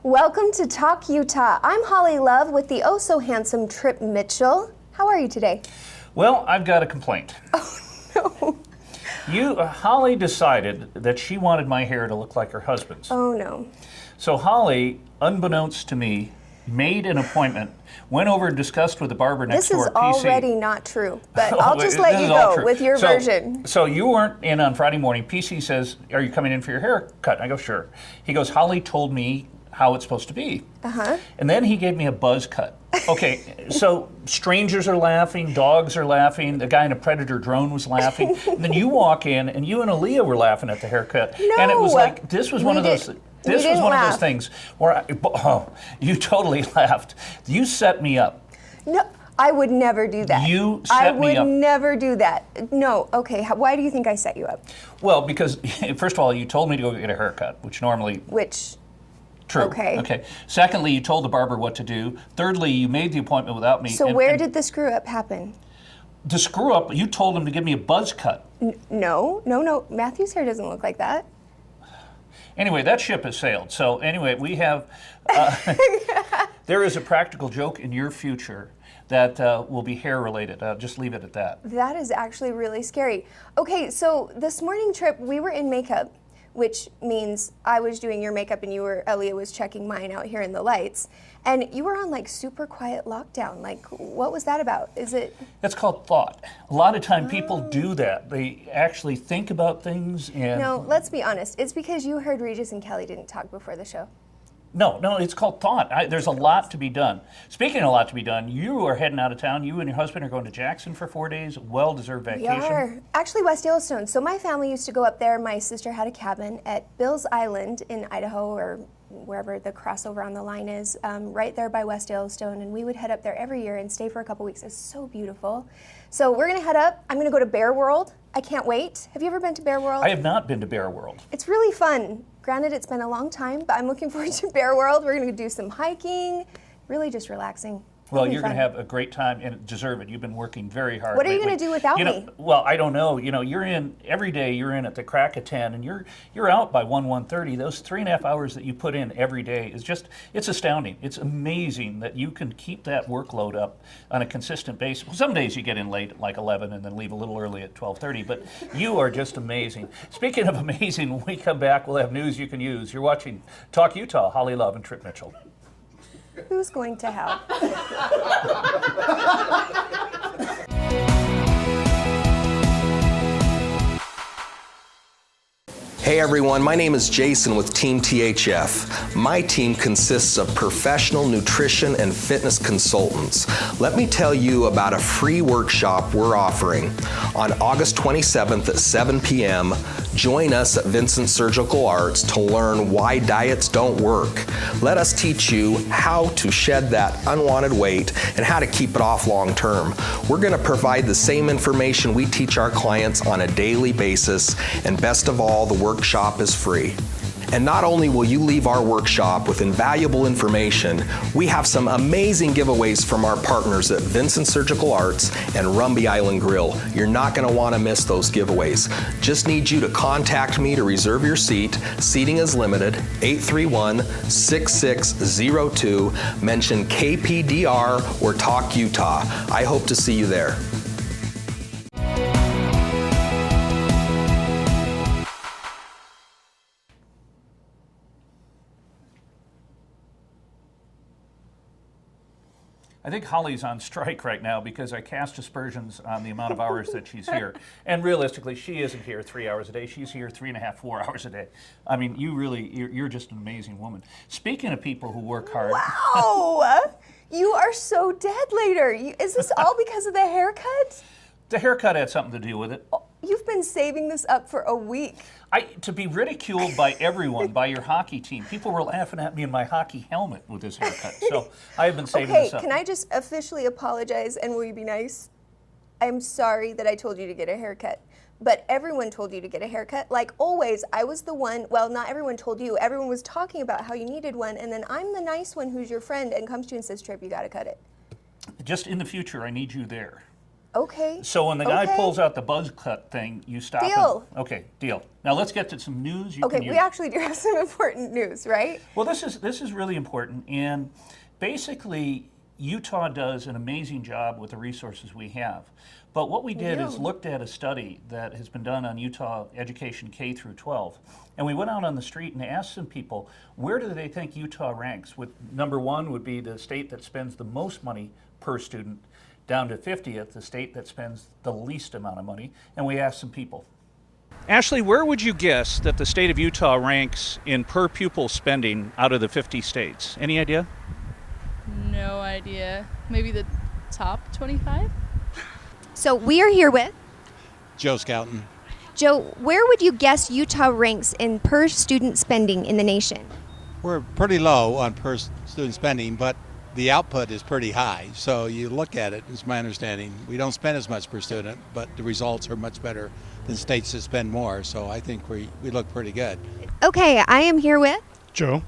Welcome to Talk Utah. I'm Holly Love with the oh-so-handsome Trip Mitchell. How are you today? Well, I've got a complaint. Oh, no. Holly decided that she wanted my hair to look like her husband's. Oh, no. So Holly, unbeknownst to me, made an appointment, went over and discussed with the barber next This door, is PC. already not true, but I'll just let you go with your version. So you weren't in on Friday morning. PC says, are you coming in for your haircut? I go, sure. He goes, Holly told me how it's supposed to be. And then he gave me a buzz cut. Okay, so strangers are laughing, dogs are laughing, the guy in a Predator drone was laughing, and then you walk in and you and Aaliyah were laughing at the haircut. No, and it was like, this was one of those things where you totally laughed. You set me up. No, I would never do that. You set me up. I would never do that. No, okay, why do you think I set you up? Well, because first of all, you told me to go get a haircut, which normally... True. Okay. Secondly, you told the barber what to do. Thirdly, you made the appointment without me. So where did the screw up happen? The screw up, you told him to give me a buzz cut. No. Matthew's hair doesn't look like that. Anyway, that ship has sailed. So anyway, we have, there is a practical joke in your future that will be hair related. Just leave it at that. That is actually really scary. Okay, so this morning, Trip, we were in makeup, which means I was doing your makeup and Elliot was checking mine out here in the lights. And you were on like super quiet lockdown. Like, what was that about? Is it? That's called thought. A lot of time people do that. They actually think about things and... No, let's be honest. It's because you heard Regis and Kelly didn't talk before the show. No, it's called thought. There's a lot to be done. Speaking of a lot to be done, you are heading out of town. You and your husband are going to Jackson for 4 days, well-deserved vacation. We are. Actually, West Yellowstone. So my family used to go up there. My sister had a cabin at Bill's Island in Idaho, or wherever the crossover on the line is, right there by West Yellowstone. And we would head up there every year and stay for a couple weeks. It's so beautiful. So we're going to head up. I'm going to go to Bear World. I can't wait. Have you ever been to Bear World? I have not been to Bear World. It's really fun. Granted, it's been a long time, but I'm looking forward to Bear World. We're going to do some hiking, really just relaxing. Well, you're going to have a great time and deserve it. You've been working very hard. What are you going to do without me? Well, I don't know. You're in every day. You're in at the crack of 10, and you're out by 1:30. Those 3.5 hours that you put in every day is it's astounding. It's amazing that you can keep that workload up on a consistent basis. Well, some days you get in late at like 11 and then leave a little early at 12:30, but you are just amazing. Speaking of amazing, when we come back, we'll have news you can use. You're watching Talk Utah. Holly Love and Trip Mitchell. Who's going to help? Hey everyone, my name is Jason with Team THF. My team consists of professional nutrition and fitness consultants. Let me tell you about a free workshop we're offering. On August 27th at 7 p.m., join us at Vincent Surgical Arts to learn why diets don't work. Let us teach you how to shed that unwanted weight and how to keep it off long term. We're going to provide the same information we teach our clients on a daily basis, and best of all, the workshop is free. And not only will you leave our workshop with invaluable information, we have some amazing giveaways from our partners at Vincent Surgical Arts and Rumby Island Grill. You're not going to want to miss those giveaways. Just need you to contact me to reserve your seat. Seating is limited. 831-6602. Mention KPDR or Talk Utah. I hope to see you there. I think Holly's on strike right now because I cast aspersions on the amount of hours that she's here. And realistically, she isn't here 3 hours a day. She's here 3.5, 4 hours a day. I mean, you're just an amazing woman. Speaking of people who work hard. Wow! You are so dead later. Is this all because of the haircut? The haircut had something to do with it. You've been saving this up for a week. To be ridiculed by everyone, by your hockey team. People were laughing at me in my hockey helmet with this haircut. So I have been saving this up. Okay, can I just officially apologize and will you be nice? I'm sorry that I told you to get a haircut. But everyone told you to get a haircut. Like always, I was the one, well, not everyone told you. Everyone was talking about how you needed one. And then I'm the nice one who's your friend and comes to you and says, Trip, you got to cut it. Just in the future, I need you there. Okay. So when the guy Okay. pulls out the buzz cut thing, you stop Deal. him. Okay, deal. Now let's get to some news you Okay, can use. we actually do have some important news, right? Well, this is really important, and basically Utah does an amazing job with the resources we have. But what we did is looked at a study that has been done on Utah education K through 12, and we went out on the street and asked some people, where do they think Utah ranks? With number one would be the state that spends the most money per student, down to 50th, the state that spends the least amount of money, and we asked some people. Ashley, where would you guess that the state of Utah ranks in per pupil spending out of the 50 states? Any idea? No idea. Maybe the top 25? So we are here with Joe Scouten. Joe. Where would you guess Utah ranks in per student spending in the nation? We're pretty low on per student spending, but the output is pretty high. So you look at it, it's my understanding. We don't spend as much per student, but the results are much better than states that spend more. So I think we look pretty good. Okay, I am here with Joe.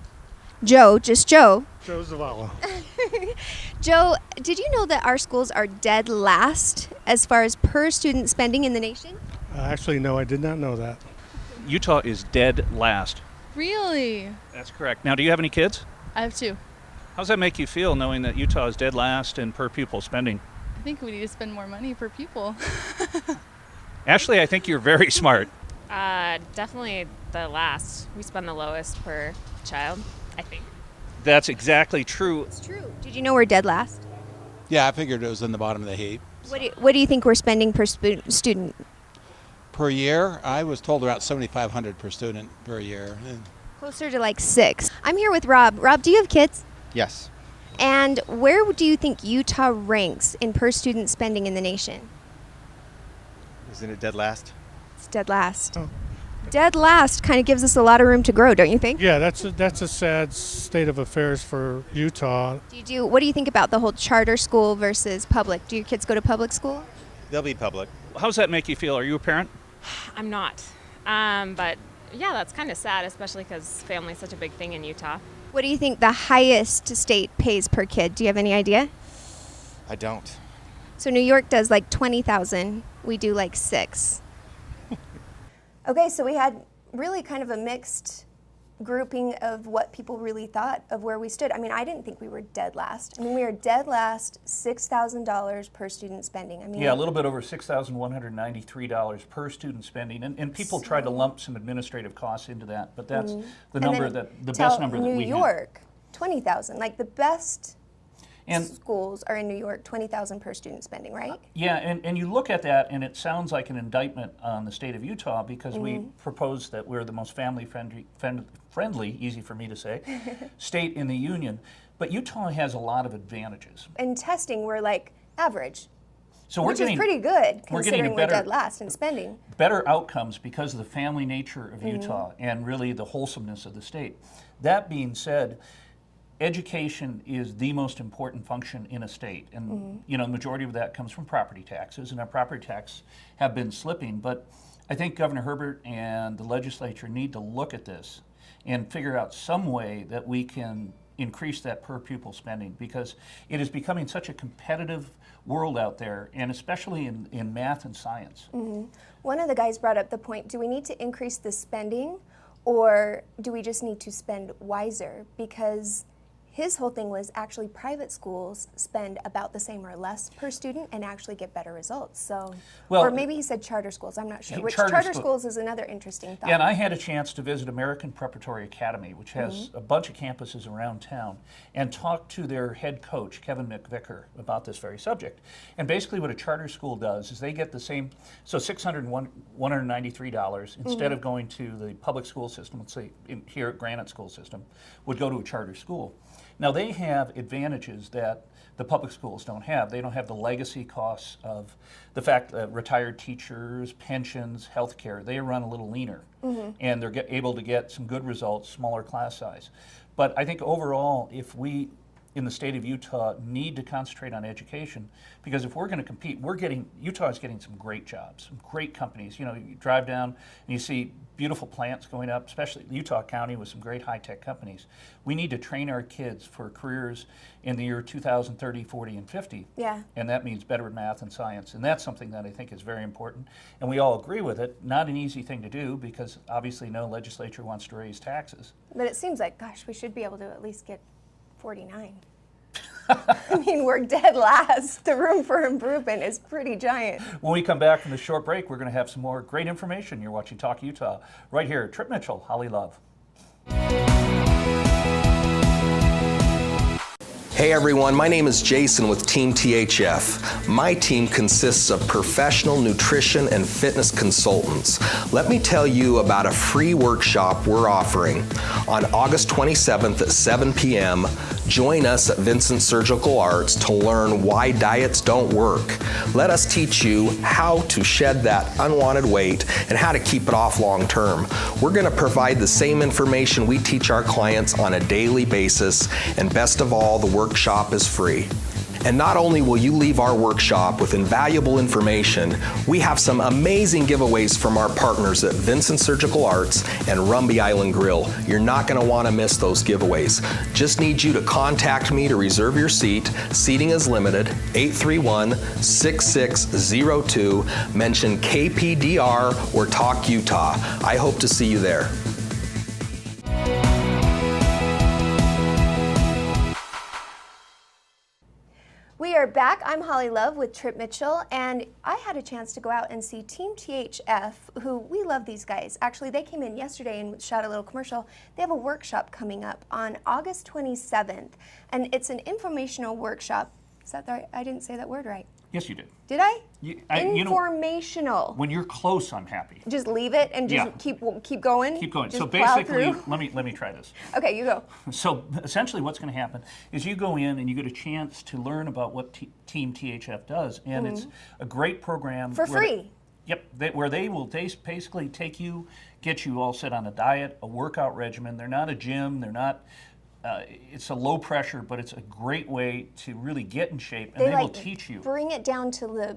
Joe, just Joe. Joe Zavala. Joe, did you know that our schools are dead last as far as per student spending in the nation? Actually, no, I did not know that. Utah is dead last. Really? That's correct. Now, do you have any kids? I have 2. How does that make you feel knowing that Utah is dead last in per pupil spending? I think we need to spend more money per pupil. Ashley, I think you're very smart. Definitely the last. We spend the lowest per child, I think. That's exactly true. It's true. Did you know we're dead last? Yeah, I figured it was in the bottom of the heap. What do you think we're spending per student? Per year, I was told about $7,500 per student per year. Closer to like 6. I'm here with Rob. Rob, do you have kids? Yes. And where do you think Utah ranks in per student spending in the nation? Isn't it dead last? It's dead last. Oh. Dead last kind of gives us a lot of room to grow, don't you think? Yeah, that's a sad state of affairs for Utah. What do you think about the whole charter school versus public? Do your kids go to public school? They'll be public. How does that make you feel? Are you a parent? I'm not. But yeah, that's kind of sad, especially because family's such a big thing in Utah. What do you think the highest state pays per kid? Do you have any idea? I don't. So New York does like 20,000. We do like 6. Okay, so we had really kind of a mixed grouping of what people really thought of where we stood. I mean, I didn't think we were dead last. I mean, we are dead last, $6,000 per student spending. I mean, Yeah, a little bit over $6,193 per student spending, and people tried to lump some administrative costs into that, but that's the number And then the best number that we New have. York, 20,000. Like the best And schools are in New York, 20,000 per student spending, right? yeah, and you look at that, and it sounds like an indictment on the state of Utah because we propose that we're the most family-friendly, easy for me to say, state in the union. But Utah has a lot of advantages. In testing, we're like average, So which is pretty good we're getting considering a we're better, dead last in spending. better outcomes because of the family nature of Utah and really the wholesomeness of the state. That being said, education is the most important function in a state, and you know, the majority of that comes from property taxes, and our property taxes have been slipping. But I think Governor Herbert and the legislature need to look at this and figure out some way that we can increase that per pupil spending, because it is becoming such a competitive world out there, and especially in math and science. One of the guys brought up the point, do we need to increase the spending or do we just need to spend wiser? Because his whole thing was actually private schools spend about the same or less per student and actually get better results. So, Well, or maybe he said charter schools, I'm not sure. Which charter charter school- schools is another interesting thought. Yeah, and I had a chance to visit American Preparatory Academy, which has a bunch of campuses around town, and talk to their head coach, Kevin McVicker, about this very subject. And basically what a charter school does is they get the same, so $193 instead of going to the public school system, let's say here at Granite School System, would go to a charter school. Now they have advantages that the public schools don't have. They don't have the legacy costs of the fact that retired teachers, pensions, health care, they run a little leaner. And they're able to get some good results, smaller class size. But I think overall, if we in the state of Utah need to concentrate on education, because if we're going to compete, Utah is getting some great jobs, some great companies. You know, you drive down and you see beautiful plants going up, especially Utah County with some great high-tech companies. We need to train our kids for careers in the year 2030, 40, and 50. Yeah. And that means better math and science. And that's something that I think is very important. And we all agree with it. Not an easy thing to do, because obviously no legislature wants to raise taxes. But it seems like, gosh, we should be able to at least get 49. I mean, we're dead last. The room for improvement is pretty giant. When we come back from this short break, we're going to have some more great information. You're watching Talk Utah right here. Trip Mitchell, Holly Love. Hey everyone, my name is Jason with Team THF. My team consists of professional nutrition and fitness consultants. Let me tell you about a free workshop we're offering. On August 27th at 7 p.m., join us at Vincent Surgical Arts to learn why diets don't work. Let us teach you how to shed that unwanted weight and how to keep it off long term. We're going to provide the same information we teach our clients on a daily basis, and best of all, the workshop is free. And not only will you leave our workshop with invaluable information, we have some amazing giveaways from our partners at Vincent Surgical Arts and Rumby Island Grill. You're not going to want to miss those giveaways. Just need you to contact me to reserve your seat. Seating is limited. 831-6602. Mention KPDR or Talk Utah. I hope to see you there. We are back. I'm Holly Love with Trip Mitchell, and I had a chance to go out and see Team THF, who we love these guys. Actually, they came in yesterday and shot a little commercial. They have a workshop coming up on August 27th, and it's an informational workshop. Is that right? I didn't say that word right. Yes, you did. Did I? Informational. When you're close, I'm happy. Just leave it and just keep going? Keep going. Just So plow basically, through? let me try this. Okay, you go. So essentially what's going to happen is you go in and you get a chance to learn about what Team THF does. And it's a great program. For free. Where they will basically take you, get you all set on a diet, a workout regimen. They're not a gym. They're not... it's a low pressure, but it's a great way to really get in shape, and they will teach you. Bring it down to the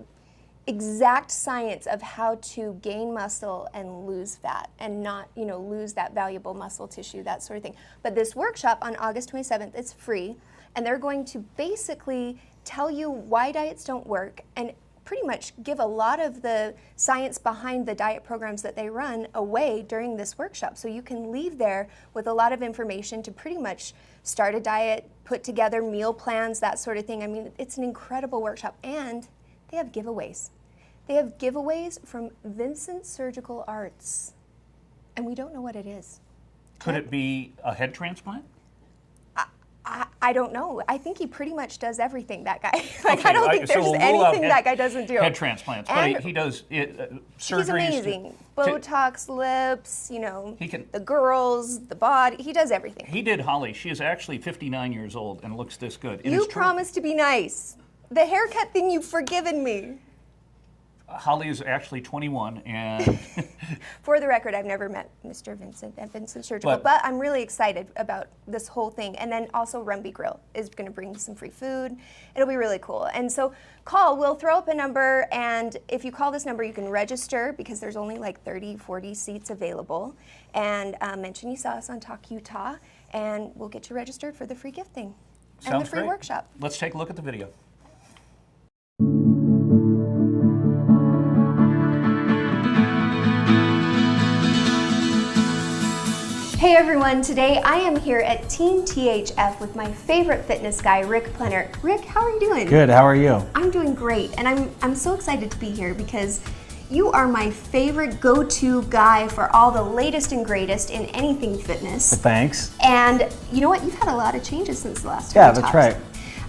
exact science of how to gain muscle and lose fat, and not, lose that valuable muscle tissue, that sort of thing. But this workshop on August 27th, it's free, and they're going to basically tell you why diets don't work and pretty much give a lot of the science behind the diet programs that they run away during this workshop. So you can leave there with a lot of information to pretty much start a diet, put together meal plans, that sort of thing. I mean, it's an incredible workshop, and they have giveaways. They have giveaways from Vincent Surgical Arts, and we don't know what it is. Could it be a head transplant? I don't know. I think he pretty much does everything, that guy. Okay, I don't think there's anything that guy doesn't do. Head transplants, but he does surgeries. He's amazing. Botox, lips, the girls, the body. He does everything. He did Holly. She is actually 59 years old and looks this good. You promised to be nice. The haircut thing, you've forgiven me. Holly is actually 21, and for the record, I've never met Mr. Vincent at Vincent Surgical, but I'm really excited about this whole thing. And then also Rumby Grill is going to bring some free food. It'll be really cool. And so we'll throw up a number, and if you call this number, you can register, because there's only like 30, 40 seats available, and mention you saw us on Talk Utah, and we'll get you registered for the free gifting and the free workshop. Let's take a look at the video. Hey everyone, today I am here at Team THF with my favorite fitness guy, Rick Plenner. Rick, how are you doing? Good, how are you? I'm doing great, and I'm so excited to be here because you are my favorite go-to guy for all the latest and greatest in anything fitness. Well, thanks. And you know what? You've had a lot of changes since the last time we talked. Yeah, that's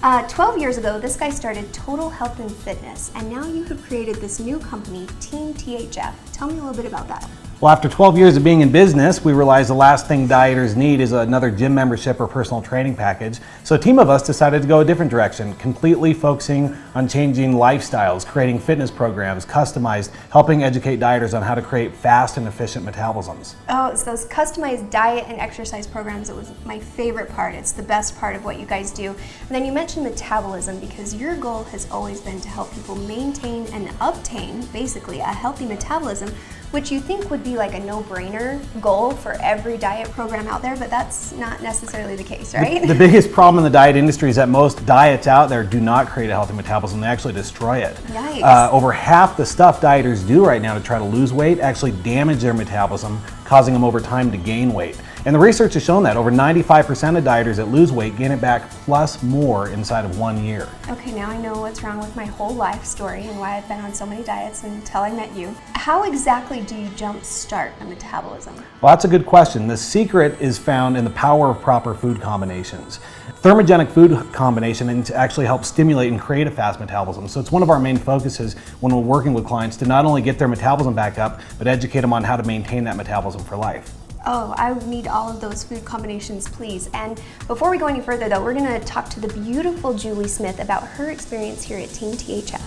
right. 12 years ago, this guy started Total Health and Fitness, and now you have created this new company, Team THF. Tell me a little bit about that. Well, after 12 years of being in business, we realized the last thing dieters need is another gym membership or personal training package. So a team of us decided to go a different direction, completely focusing on changing lifestyles, creating fitness programs, customized, helping educate dieters on how to create fast and efficient metabolisms. Oh, it's those customized diet and exercise programs. It was my favorite part. It's the best part of what you guys do. And then you mentioned metabolism, because your goal has always been to help people maintain and obtain, basically, a healthy metabolism, which you think would be like a no-brainer goal for every diet program out there, but that's not necessarily the case, right? The biggest problem in the diet industry is that most diets out there do not create a healthy metabolism, they actually destroy it. Yikes. Over half the stuff dieters do right now to try to lose weight actually damage their metabolism, causing them over time to gain weight. And the research has shown that over 95% of dieters that lose weight gain it back plus more inside of 1 year. Okay, now I know what's wrong with my whole life story and why I've been on so many diets until I met you. How exactly do you jumpstart a metabolism? Well, that's a good question. The secret is found in the power of proper food combinations. Thermogenic food combination actually helps stimulate and create a fast metabolism. So it's one of our main focuses when we're working with clients to not only get their metabolism back up, but educate them on how to maintain that metabolism for life. Oh, I would need all of those food combinations, please. And before we go any further though, we're gonna talk to the beautiful Julie Smith about her experience here at Team THF.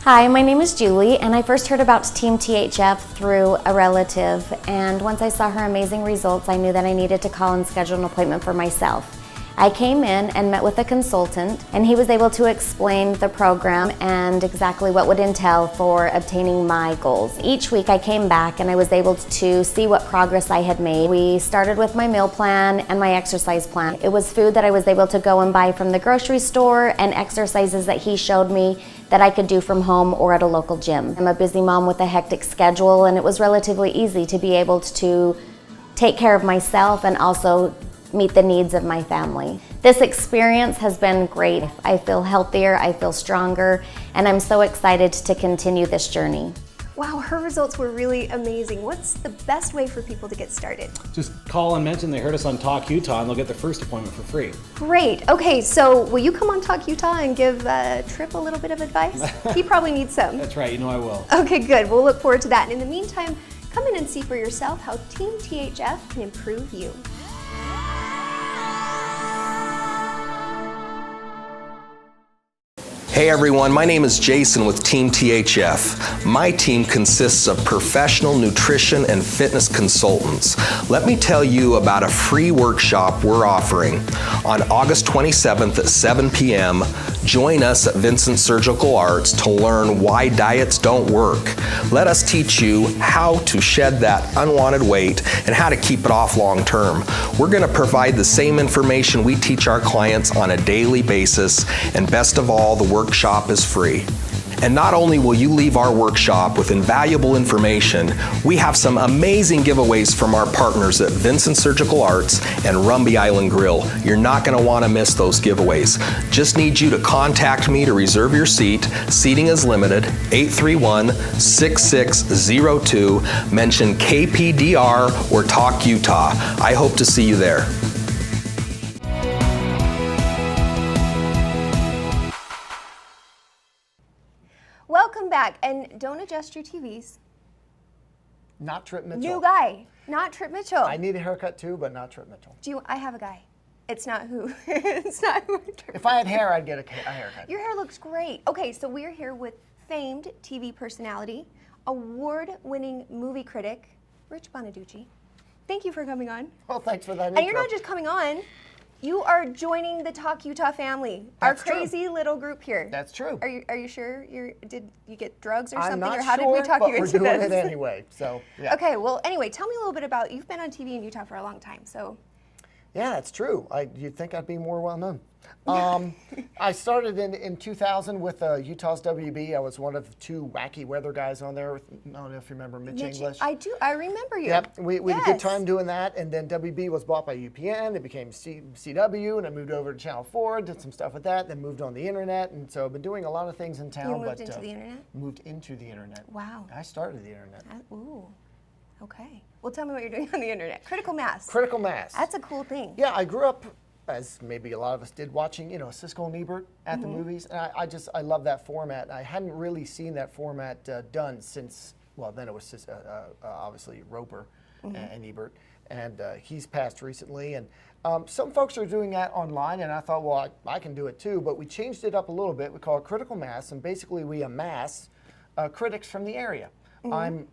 Hi, my name is Julie, and I first heard about Team THF through a relative, and once I saw her amazing results, I knew that I needed to call and schedule an appointment for myself. I came in and met with a consultant, and he was able to explain the program and exactly what would entail for obtaining my goals. Each week I came back and I was able to see what progress I had made. We started with my meal plan and my exercise plan. It was food that I was able to go and buy from the grocery store and exercises that he showed me that I could do from home or at a local gym. I'm a busy mom with a hectic schedule, and it was relatively easy to be able to take care of myself and also meet the needs of my family. This experience has been great. I feel healthier, I feel stronger, and I'm so excited to continue this journey. Wow, her results were really amazing. What's the best way for people to get started? Just call and mention they heard us on Talk Utah and they'll get their first appointment for free. Great. Okay, so will you come on Talk Utah and give Tripp a little bit of advice? He probably needs some. That's right, you know I will. Okay, good. We'll look forward to that. And in the meantime, come in and see for yourself how Team THF can improve you. Hey everyone, my name is Jason with Team THF. My team consists of professional nutrition and fitness consultants. Let me tell you about a free workshop we're offering. On August 27th at 7 p.m., join us at Vincent Surgical Arts to learn why diets don't work. Let us teach you how to shed that unwanted weight and how to keep it off long term. We're going to provide the same information we teach our clients on a daily basis, and best of all, the workshop is free. And not only will you leave our workshop with invaluable information, we have some amazing giveaways from our partners at Vincent Surgical Arts and Rumby Island Grill. You're not going to want to miss those giveaways. Just need you to contact me to reserve your seat. Seating is limited, 831-6602. Mention KPDR or Talk Utah. I hope to see you there. Welcome back, and don't adjust your TVs. Not Tripp Mitchell. New guy, not Tripp Mitchell. I need a haircut too, but not Tripp Mitchell. I have a guy. It's not who. It's not who. If I had hair, I'd get a haircut. Your hair looks great. Okay, so we're here with famed TV personality, award-winning movie critic, Rich Bonaducci. Thank you for coming on. Well, thanks for that And intro. you're not just coming on. You are joining the Talk Utah family, That's our crazy little group here. That's true. Are you sure? Did you get drugs or I'm something, not or how sure, did we talk but you into we're doing this? it anyway. So yeah. Okay. Well, anyway, tell me a little bit about. You've been on TV in Utah for a long time, so. Yeah, it's true. You'd think I'd be more well known. I started in 2000 with Utah's WB. I was one of two wacky weather guys on there. I don't know if you remember Mitch English. I do. I remember you. Yep, we had a good time doing that, and then WB was bought by UPN. It became CW, and I moved over to Channel 4, did some stuff with that, then moved on the internet, and so I've been doing a lot of things in town. You moved into the internet? Moved into the internet. Wow. I started the internet. Ooh. Okay. Well, tell me what you're doing on the internet. Critical mass. Critical mass. That's a cool thing. Yeah, I grew up, as maybe a lot of us did, watching, Siskel and Ebert at the movies, and I love that format. I hadn't really seen that format done since well, then it was just, obviously Roper and Ebert, and he's passed recently. And some folks are doing that online, and I thought, well, I can do it too, but we changed it up a little bit. We call it Critical Mass, and basically we amass critics from the area. I'm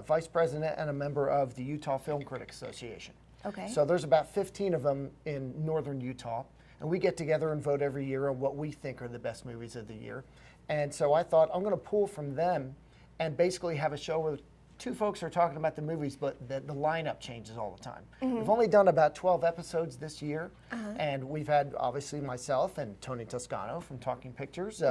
vice president and a member of the Utah Film Critics Association. Okay. So there's about 15 of them in northern Utah, and we get together and vote every year on what we think are the best movies of the year. And so I thought I'm going to pull from them and basically have a show where two folks are talking about the movies, but the lineup changes all the time. We've only done about 12 episodes this year, and we've had obviously myself and Tony Toscano from Talking Pictures,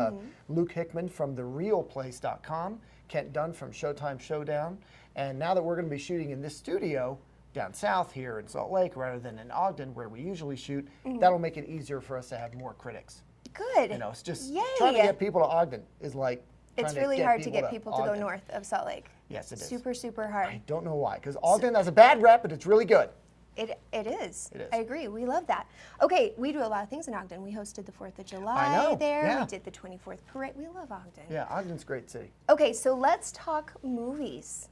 Luke Hickman from TheRealPlace.com, Kent Dunn from Showtime Showdown, and now that we're going to be shooting in this studio down south here in Salt Lake rather than in Ogden where we usually shoot, that'll make it easier for us to have more critics. Good. You know, it's just Yay. trying to get people to Ogden is like It's really hard to get people to go north of Salt Lake. Yes, it is. Super, super hard. I don't know why, because Ogden has a bad rep, but it's really good. It is. It is. I agree. We love that. Okay, we do a lot of things in Ogden. We hosted the 4th of July I know, there. yeah. We did the 24th parade. We love Ogden. Yeah, Ogden's a great city. Okay, so let's talk movies.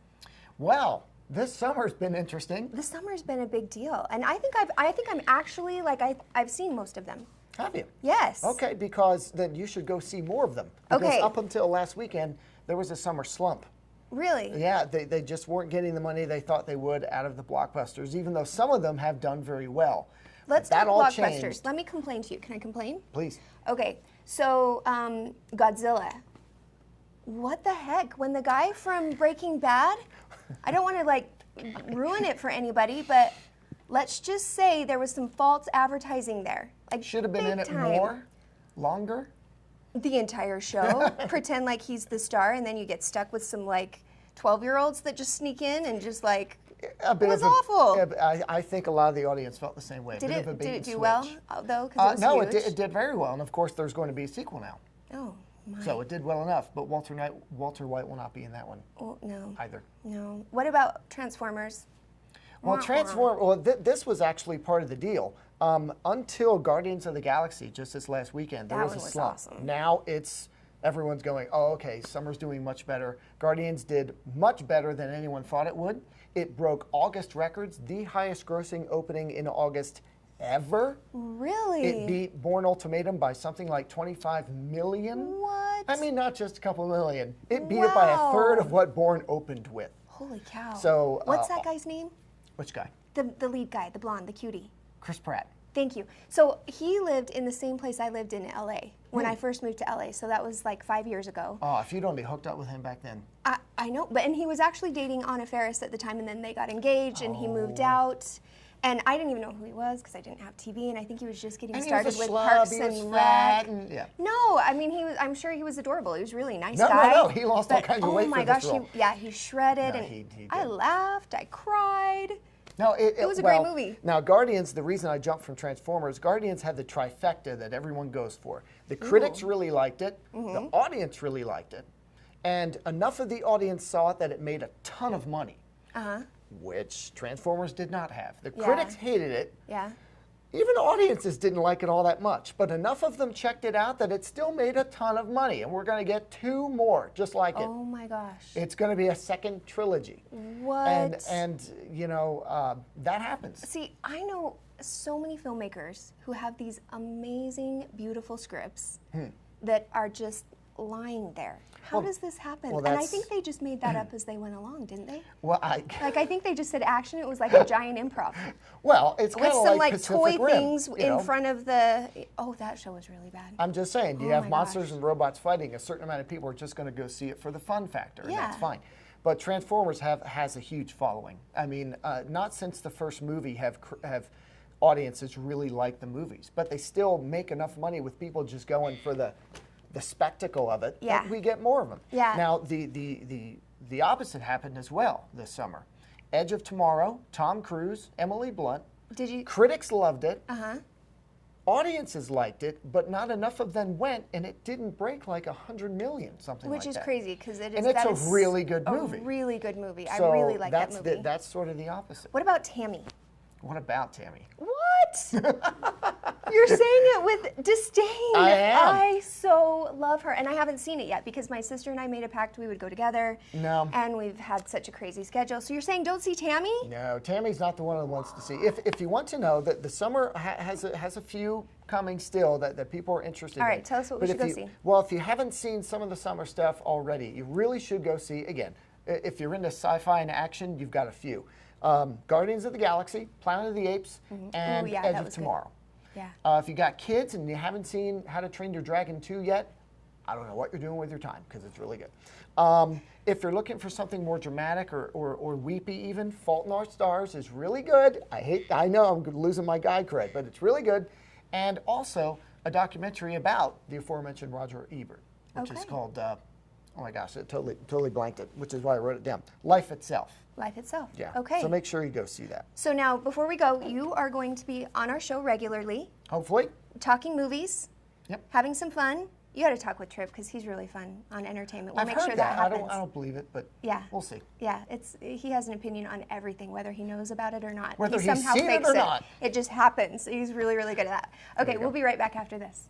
Well, this summer's been interesting. The summer's been a big deal, and I think I'm actually like I've seen most of them. Have you? Yes. Okay, because then you should go see more of them. Because Okay. up until last weekend, there was a summer slump. Really? Yeah, they just weren't getting the money they thought they would out of the blockbusters, even though some of them have done very well. Let's That talk all blockbusters. changed. Let me complain to you. Can I complain? Please. Okay, so Godzilla. What the heck? When the guy from Breaking Bad, I don't want to like ruin it for anybody, but let's just say there was some false advertising there. Like Should have been in it time. more, longer. The entire show. Pretend like he's the star, and then you get stuck with some like 12-year-olds that just sneak in and just like. It was awful. Yeah, but I think a lot of the audience felt the same way. Did Bit of a it bait and do switch. well though? 'Cause it was No, huge? it did very well, and of course there's going to be a sequel now. Oh my. So it did well enough, but Walter White will not be in that one Oh, no. either. No. What about Transformers? Well, this was actually part of the deal. Until Guardians of the Galaxy, just this last weekend, there That was a one was slump. awesome. Now everyone's going, oh, okay, summer's doing much better. Guardians did much better than anyone thought it would. It broke August records, the highest grossing opening in August ever. Really? It beat Bourne Ultimatum by something like 25 million. What? I mean, not just a couple million. It beat it by a third of what Bourne opened with. Holy cow. So, what's that guy's name? Which guy? The lead guy, the blonde, the cutie. Chris Pratt. Thank you. So he lived in the same place I lived in LA when I first moved to LA. So that was like 5 years ago. Oh, if you'd only hooked up with him back then. I know, and he was actually dating Anna Faris at the time, and then they got engaged, and he moved out. And I didn't even know who he was because I didn't have TV, and I think he was just getting And started he was a with schlub, Parks he was and fat, Rec. and- yeah. No, I mean I'm sure he was adorable. He was a really nice No, guy. no, he lost all but, kinds of weight Oh my for this gosh, role. he shredded, No, and he I did. laughed, I cried. No, It was a great movie. Now, Guardians, the reason I jumped from Transformers, Guardians had the trifecta that everyone goes for. The critics really liked it, the audience really liked it, and enough of the audience saw it that it made a ton of money, which Transformers did not have. The critics hated it. Yeah. Even audiences didn't like it all that much, but enough of them checked it out that it still made a ton of money, and we're going to get 2 more just like it. Oh my gosh. It's going to be a second trilogy. What? And you know, that happens. See, I know so many filmmakers who have these amazing, beautiful scripts that are just lying there. How does this happen? well, And I that's- think they just made that up as they went along, didn't they? Well, Like I think they just said action. It was like a giant improv it's kind with of some like like Pacific toy Rim, things you in know? front of the. Oh, that show was really bad. I'm just saying, you Oh have my monsters gosh. and robots fighting. A certain amount of people are just going to go see it for the fun factor, and that's Yeah. fine. But Transformers has a huge following. I mean, not since the first movie have audiences really liked the movies, but they still make enough money with people just going for the spectacle of it. Yeah. That we get more of them. Yeah. Now the opposite happened as well this summer. Edge of Tomorrow, Tom Cruise, Emily Blunt. Did you? Critics loved it. Audiences liked it, but not enough of them went, and it didn't break like 100 million, something like Which that. is crazy because it is. And it's that a is really good movie. A really good movie. So I really like that that's movie. that's sort of the opposite. What about Tammy? What about Tammy? What? You're saying it with disdain. I am. I so love her, and I haven't seen it yet because my sister and I made a pact we would go together. No. And we've had such a crazy schedule. So you're saying don't see Tammy? No, Tammy's not the one who wants to see. If you want to know that the summer has a few coming still that people are interested in. All right, tell us what we should go see. Well, if you haven't seen some of the summer stuff already, you really should go see. Again, if you're into sci-fi and action, you've got a few. Guardians of the Galaxy, Planet of the Apes, and Edge of Tomorrow. Yeah. If you got kids and you haven't seen How to Train Your Dragon 2 yet, I don't know what you're doing with your time because it's really good. If you're looking for something more dramatic or weepy even, Fault in Our Stars is really good. I know I'm losing my guy cred, but it's really good. And also a documentary about the aforementioned Roger Ebert, which is called, oh my gosh, it totally blanked it, which is why I wrote it down. Life Itself. Life Itself. Yeah. Okay. So make sure you go see that. So now, before we go, you are going to be on our show regularly, Hopefully. talking movies, Yep. having some fun. You got to talk with Tripp because he's really fun on entertainment. We'll I've make heard sure that happens. I don't believe it, but Yeah. we'll see. Yeah, he has an opinion on everything, whether he knows about it or not. Whether he he's somehow seen it fakes or not. It just happens. He's really, really good at that. Okay, we'll be right back after this.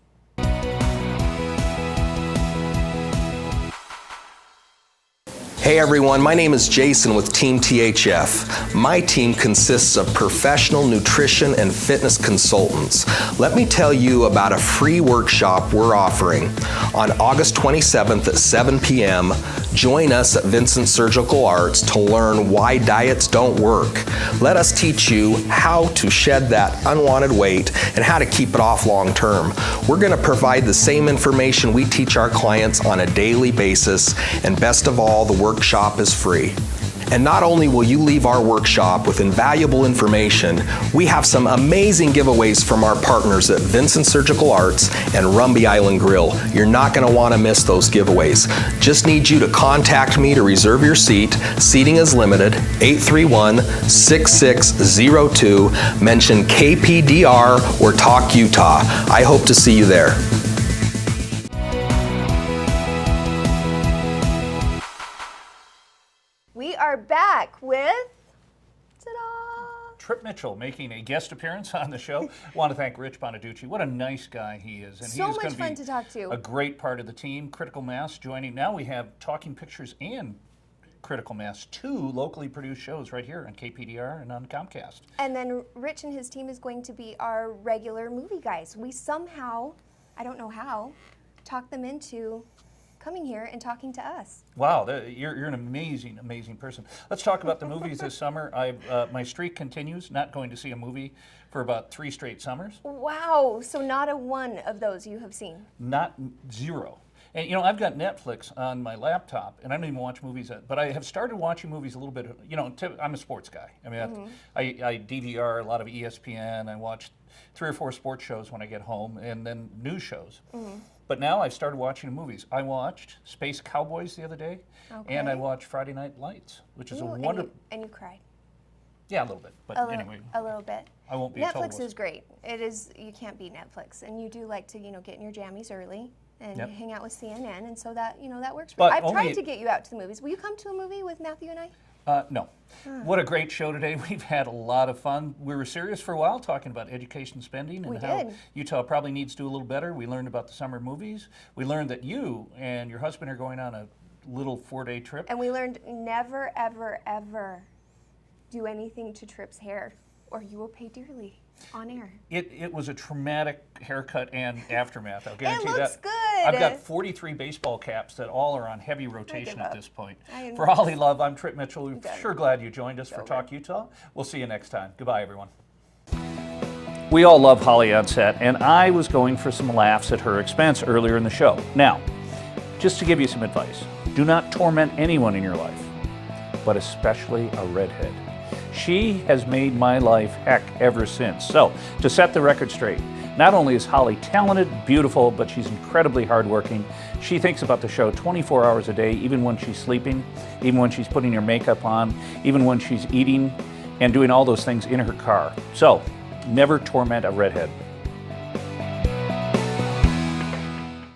Hey everyone, my name is Jason with Team THF. My team consists of professional nutrition and fitness consultants. Let me tell you about a free workshop we're offering. On August 27th at 7 p.m., join us at Vincent Surgical Arts to learn why diets don't work. Let us teach you how to shed that unwanted weight and how to keep it off long term. We're going to provide the same information we teach our clients on a daily basis, and best of all, the workshop is free. And not only will you leave our workshop with invaluable information, we have some amazing giveaways from our partners at Vincent Surgical Arts and Rumby Island Grill. You're not going to want to miss those giveaways. Just need you to contact me to reserve your seat. Seating is limited, 831-6602. Mention KPDR or Talk Utah. I hope to see you there. We are back with, ta-da! Tripp Mitchell making a guest appearance on the show. Want to thank Rich Bonaducci. What a nice guy he is. And So he is much going to fun be to talk to. a great part of the team. Critical Mass joining. Now we have Talking Pictures and Critical Mass, two locally produced shows right here on KPDR and on Comcast. And then Rich and his team is going to be our regular movie guys. We somehow, I don't know how, talked them into coming here and talking to us. Wow, you're an amazing, amazing person. Let's talk about the movies this summer. My streak continues, not going to see a movie for about 3 straight summers. Wow, so not a one of those you have seen? Not zero. And I've got Netflix on my laptop, and I don't even watch movies, but I have started watching movies a little bit. I'm a sports guy. I mean, I DVR a lot of ESPN. I watch 3 or 4 sports shows when I get home, and then news shows. But now I've started watching movies. I watched Space Cowboys the other day, and I watched Friday Night Lights, which is a wonderful. And you cried. Yeah, a little bit, but anyway. A little bit. I won't be. Netflix is great. It is. You can't beat Netflix, and you do like to get in your jammies early and hang out with CNN, and so that that works. For I've tried to get you out to the movies. Will you come to a movie with Matthew and I? No. What a great show today. We've had a lot of fun. We were serious for a while talking about education spending and how Utah probably needs to do a little better. We learned about the summer movies. We learned that you and your husband are going on a little 4-day trip. And we learned never, ever, ever do anything to Tripp's hair, or you will pay dearly on air. It was a traumatic haircut and aftermath. I'll guarantee that. It looks good. I've got 43 baseball caps that all are on heavy rotation at this point. For Ollie Love, I'm Tripp Mitchell. We're sure glad you joined us for Talk Utah. We'll see you next time. Goodbye, everyone. We all love Holly on set, and I was going for some laughs at her expense earlier in the show. Now, just to give you some advice, do not torment anyone in your life, but especially a redhead. She has made my life heck ever since. So, to set the record straight, not only is Holly talented, beautiful, but she's incredibly hardworking. She thinks about the show 24 hours a day, even when she's sleeping, even when she's putting her makeup on, even when she's eating and doing all those things in her car. So, never torment a redhead.